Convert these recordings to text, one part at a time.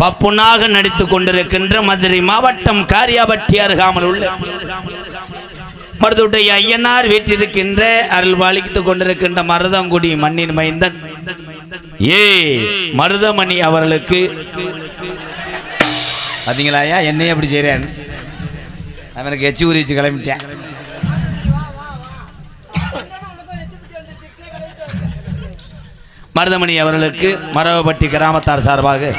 பப்புனாக நடித்துக் கொண்டிருக்கின்ற மதுரை மாவட்டம் காரியாபட்டி அருகாமல் உள்ள மருதுடைய ஐயனார் வீட்டிருக்கின்ற அருள்வாளித்துக் கொண்டிருக்கின்ற மருதங்குடி மண்ணின் மைந்தன் மருதமணி அவர்களுக்கு பாத்தீங்களாயா என்னையே அப்படி செய்றேன். அவனுக்கு எச்சி ஊறி வச்சு கிளம்பிட்டேன். மருதமணி அவர்களுக்கு மரவப்பட்டி கிராமத்தார் சார்பாக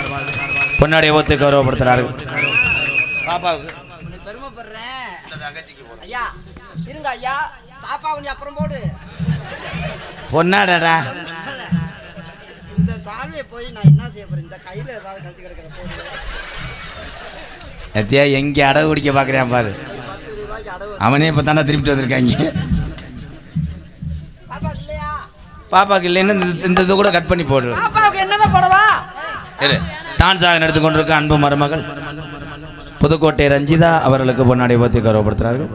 பொன்னாடை ஓத்து கௌரவப்படுத்துறார்கள். பாப்பாவுக்கு பெருமைப்படுறேன் ஐயா. இருங்க ஐயா, பாப்பாவை நீ அப்புறம் போடு. பொன்னாடா இந்த தாழ்வையை போய் நான் என்ன செய்ய போறேன்? இந்த கையில ஏதாவது கழட்டி கிடக்கிற போடு. எத்தியா எங்கே அடகு குடிக்க பார்க்குறேன் பாரு. 10 ரூபாய்க்கு அடவு. அவனே இப்போ தானே திருப்பிட்டு வந்திருக்காங்க. பாப்பாக்கு இல்லையா? பாப்பாக்கு இல்லைன்னு இந்த இது கூட கட் பண்ணி போடு. பாப்பாவுக்கு என்னதான் போடவா? டான்ஸாக நடந்து கொண்டிருக்க அன்பு மருமகள் புதுக்கோட்டை ரஞ்சிதா அவர்களுக்கு பொன்னாடை பற்றி கௌரவப்படுத்துறார்கள்.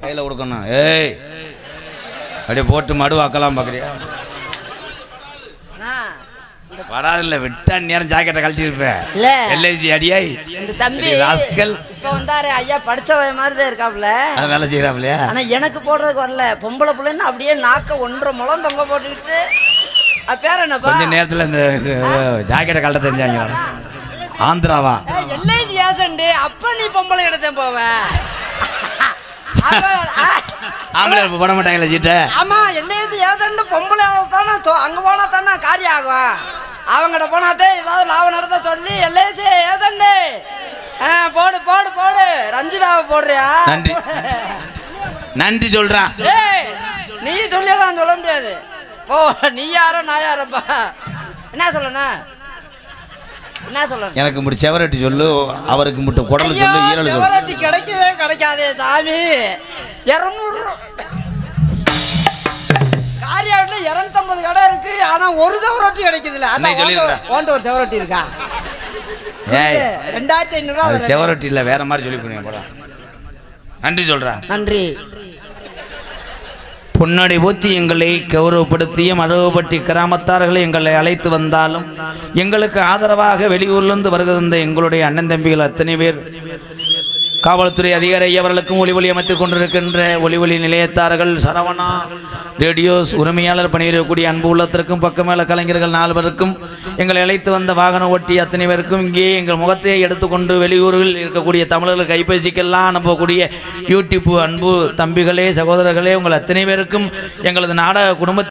கையில் கொடுக்கணும். ஏய் அப்படியே போட்டு மடுவாக்கலாம் பார்க்குறியா? வராதில்ல விட்டா நேரம் ஜாக்கெட்டை கழட்டி இருப்பேன். எல்ஐசி அடியாய் இந்த தம்பி இப்ப வந்தாரு ஐயா, படிச்ச மாதிரி தான் இருக்காப்ல, வேலை செய்யறாப்லையா? ஆனா எனக்கு போடுறதுக்கு வரல. பொம்பளை பிள்ளைன்னு அப்படியே நாக்க 1.5 முழம் தொங்க போட்டுக்கிட்டு பேர் என்னப்பா? கொஞ்ச நேரத்துல இந்த ஜாக்கெட்டை கழட்ட தெரிஞ்சாங்க. ஆந்திராவா? LIC agent. அப்ப நீ பொம்பளை எடுத்தேன் போவ. ஆம்பளை போட மாட்டாங்களா சீட்டை? ஆமா, எல்ஐசி ஏஜென்ட் பொம்பளை தானே. அங்க போனா தானே காரியம் ஆகும். அவங்ககிட்ட போனாதே ஏதாவது லாபம் நடத்த சொல்லி எல்ஐசி ஏஜென்ட் போடு போடு போடு. ரஞ்சிதாவை போடுறியா? நன்றி நன்றி சொல்றான். நீ சொல்லியெல்லாம் சொல்ல முடியாது. ஓ நீ யாரோ நான் யாரப்பா? என்ன சொல்லணும்? என்ன சொல்லணும்? எனக்கு மட்டும் செவரட்டி சொல்லு, அவருக்கு மட்டும் குடல் சொல்லு, ஈரல் சொல்லு. செவரட்டி கிடைக்கவே கிடைக்காதே சாமி. 200 காரியாவில 250 கடை இருக்கு. ஆனா ஒரு செவரட்டி கிடைக்குதுல்ல. ஒரு செவரட்டி இருக்கா? 2500 செவரட்டி இல்ல, வேற மாதிரி சொல்லி போனீங்க. நன்றி சொல்றா. நன்றி. பொன்னாடை போத்தி எங்களை கௌரவப்படுத்திய மரவப்பட்டி கிராமத்தார்களை எங்களை அழைத்து வந்தாலும் எங்களுக்கு ஆதரவாக வெளியூர்லிருந்து வருகின்ற எங்களுடைய அண்ணன் தம்பிகள் அத்தனை பேர், காவல்துறை அதிகாரி அவர்களுக்கும் ஒளி அமைத்துக் கொண்டிருக்கின்ற ஒளி நிலையத்தார்கள், சரவணா ரேடியோஸ் உரிமையாளர் பணியிடக்கூடிய அன்பு உள்ளத்திற்கும் பக்கமேல கலைஞர்கள் 4 பேருக்கும், எங்களை அழைத்து வந்த வாகன ஓட்டி அத்தனை பேருக்கும், இங்கே எங்கள் முகத்தை எடுத்துக்கொண்டு வெளியூரில் இருக்கக்கூடிய தமிழர்கள் கைபேசிக்கெல்லாம் அனுப்பக்கூடிய யூடியூப் அன்பு தம்பிகளே சகோதரர்களே, உங்கள் அத்தனை பேருக்கும் எங்களது நாடக குடும்பத்தில்